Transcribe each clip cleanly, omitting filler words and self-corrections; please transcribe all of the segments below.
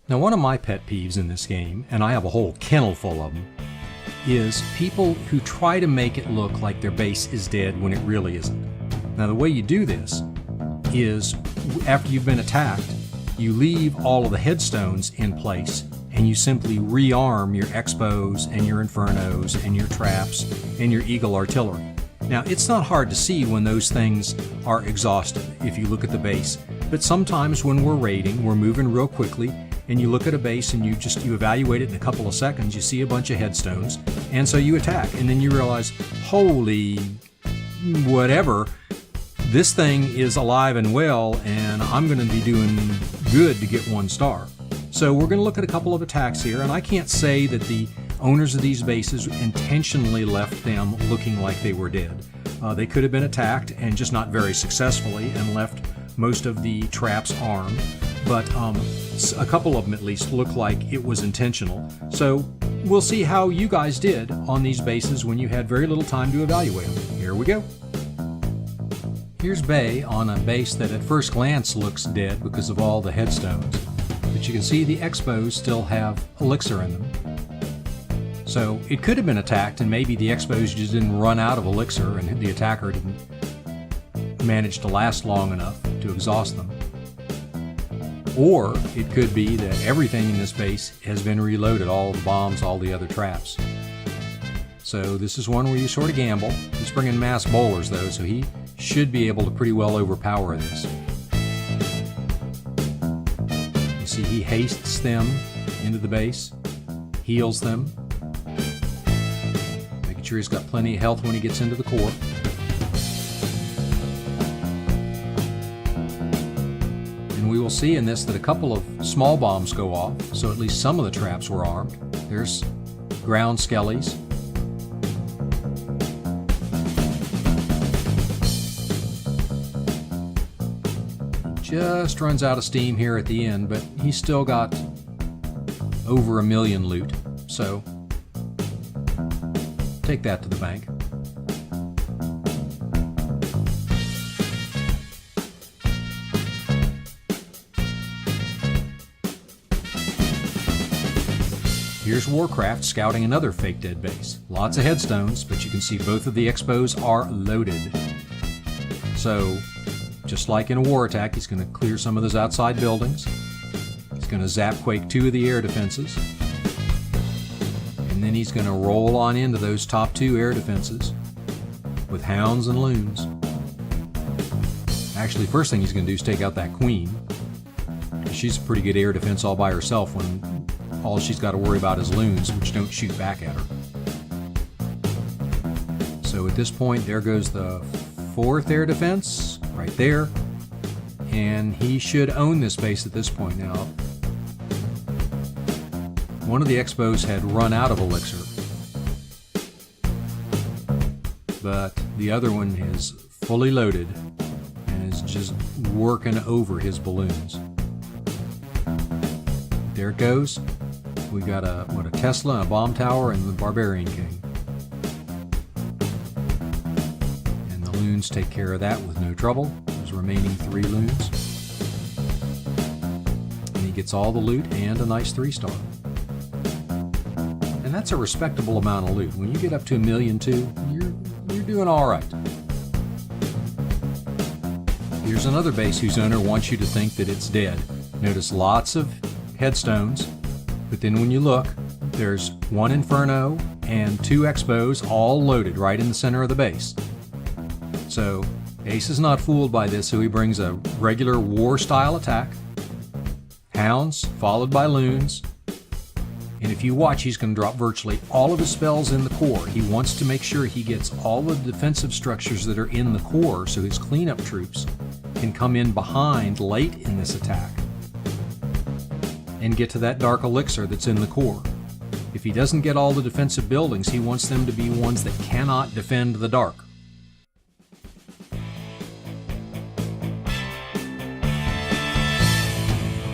Now, one of my pet peeves in this game, and I have a whole kennel full of them, is people who try to make it look like their base is dead when it really isn't. Now, the way you do this is, after you've been attacked, you leave all of the headstones in place and you simply rearm your expos and your infernos and your traps and your eagle artillery. Now, it's not hard to see when those things are exhausted if you look at the base, but sometimes when we're raiding, we're moving real quickly, and you look at a base and you evaluate it in a couple of seconds, you see a bunch of headstones, and so you attack, and then you realize, holy whatever, this thing is alive and well, and I'm going to be doing good to get 1 star. So we're going to look at a couple of attacks here, and I can't say that the owners of these bases intentionally left them looking like they were dead. They could have been attacked, and just not very successfully, and left most of the traps armed. But a couple of them at least look like it was intentional. So we'll see how you guys did on these bases when you had very little time to evaluate them. Here we go. Here's Bay on a base that at first glance looks dead because of all the headstones. But you can see the expos still have elixir in them. So it could have been attacked, and maybe the expos just didn't run out of elixir and the attacker didn't manage to last long enough to exhaust them. Or it could be that everything in this base has been reloaded, all the bombs, all the other traps. So this is one where you sort of gamble. He's bringing mass bowlers though, so he should be able to pretty well overpower this. You see he hastes them into the base, heals them, making sure he's got plenty of health when he gets into the core. We will see in this that a couple of small bombs go off, so at least some of the traps were armed. There's ground skellies. Just runs out of steam here at the end, but he's still got over 1 million loot, so take that to the bank. Here's Warcraft scouting another fake dead base. Lots of headstones, but you can see both of the expos are loaded. So, just like in a war attack, he's going to clear some of those outside buildings. He's going to zap quake 2 of the air defenses. And then he's going to roll on into those top 2 air defenses with hounds and loons. Actually, first thing he's going to do is take out that queen. She's a pretty good air defense all by herself when all she's got to worry about is loons, which don't shoot back at her. So at this point, there goes the 4th air defense, right there. And he should own this base at this point now. One of the expos had run out of elixir, but the other one is fully loaded and is just working over his balloons. There it goes. We got a Tesla, a bomb tower, and the Barbarian King. And the loons take care of that with no trouble. Those remaining 3 loons. And he gets all the loot and a nice 3-star. And that's a respectable amount of loot. When you get up to 1.2 million, you're doing all right. Here's another base whose owner wants you to think that it's dead. Notice lots of headstones. But then when you look, there's 1 Inferno and 2 Expos all loaded right in the center of the base. So Ace is not fooled by this, so he brings a regular war-style attack. Hounds, followed by loons. And if you watch, he's going to drop virtually all of his spells in the core. He wants to make sure he gets all the defensive structures that are in the core so his cleanup troops can come in behind late in this attack and get to that dark elixir that's in the core. If he doesn't get all the defensive buildings, he wants them to be ones that cannot defend the dark.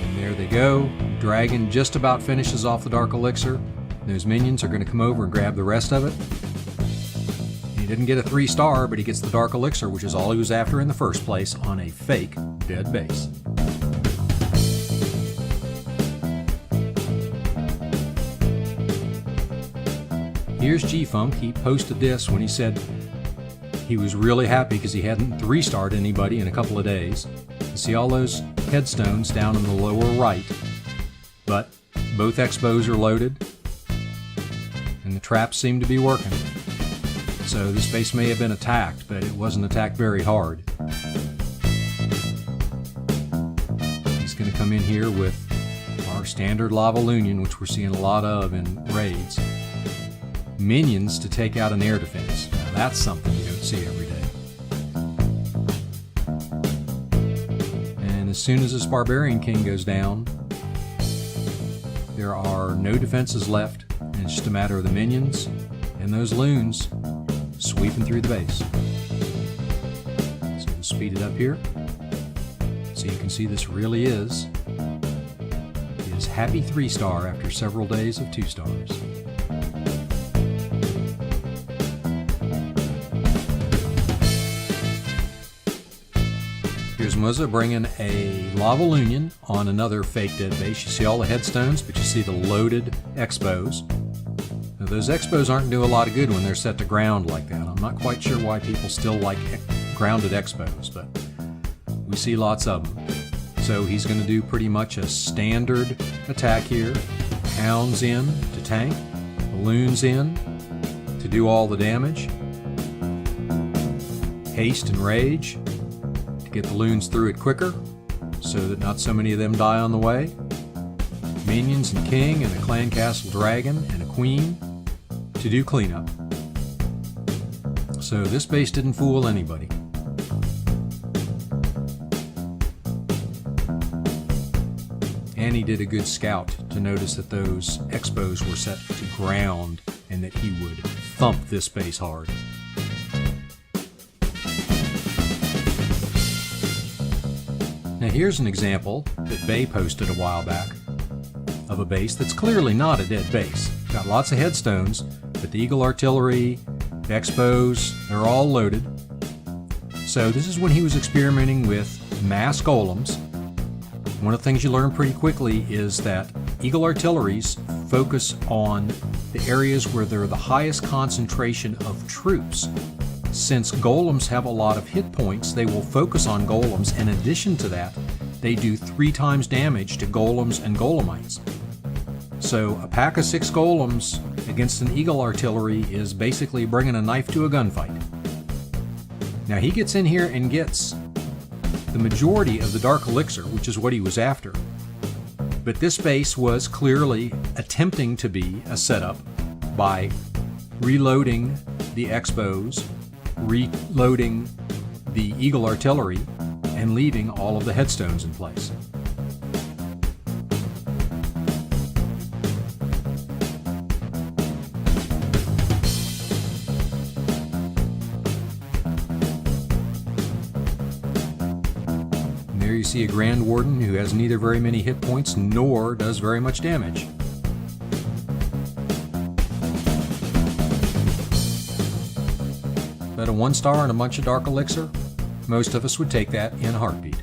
And there they go. Dragon just about finishes off the dark elixir. Those minions are going to come over and grab the rest of it. He didn't get a 3-star, but he gets the dark elixir, which is all he was after in the first place on a fake dead base. Here's G-Funk. He posted this when he said he was really happy because he hadn't 3-starred anybody in a couple of days. You see all those headstones down in the lower right, but both expos are loaded and the traps seem to be working. So this base may have been attacked, but it wasn't attacked very hard. He's going to come in here with our standard lavaloonion, which we're seeing a lot of in raids. Minions to take out an air defense. Now that's something you don't see every day. And as soon as this barbarian king goes down, there are no defenses left, and it's just a matter of the minions and those loons sweeping through the base. So we'll speed it up here so you can see this really is his happy 3-star after several days of 2 stars. Here's Muza bringing a lavaloonion on another fake dead base. You see all the headstones, but you see the loaded expos. Now, those expos aren't doing a lot of good when they're set to ground like that. I'm not quite sure why people still like grounded expos, but we see lots of them. So he's going to do pretty much a standard attack here. Hounds in to tank, balloons in to do all the damage. Haste and rage to get the loons through it quicker so that not so many of them die on the way. Minions and king and a clan castle dragon and a queen to do cleanup. So this base didn't fool anybody. And he did a good scout to notice that those expos were set to ground and that he would thump this base hard. Now here's an example that Bay posted a while back of a base that's clearly not a dead base. Got lots of headstones, but the Eagle artillery, the expos, they're all loaded. So this is when he was experimenting with mass golems. One of the things you learn pretty quickly is that Eagle artilleries focus on the areas where there are the highest concentration of troops. Since golems have a lot of hit points, they will focus on golems. In addition to that, they do 3 times damage to golems and golemites. So a pack of 6 golems against an Eagle artillery is basically bringing a knife to a gunfight. Now he gets in here and gets the majority of the Dark Elixir, which is what he was after. But this base was clearly attempting to be a setup by reloading the expos, reloading the Eagle artillery, and leaving all of the headstones in place. And there you see a Grand Warden who has neither very many hit points nor does very much damage. But a 1-star and a bunch of Dark Elixir, most of us would take that in a heartbeat.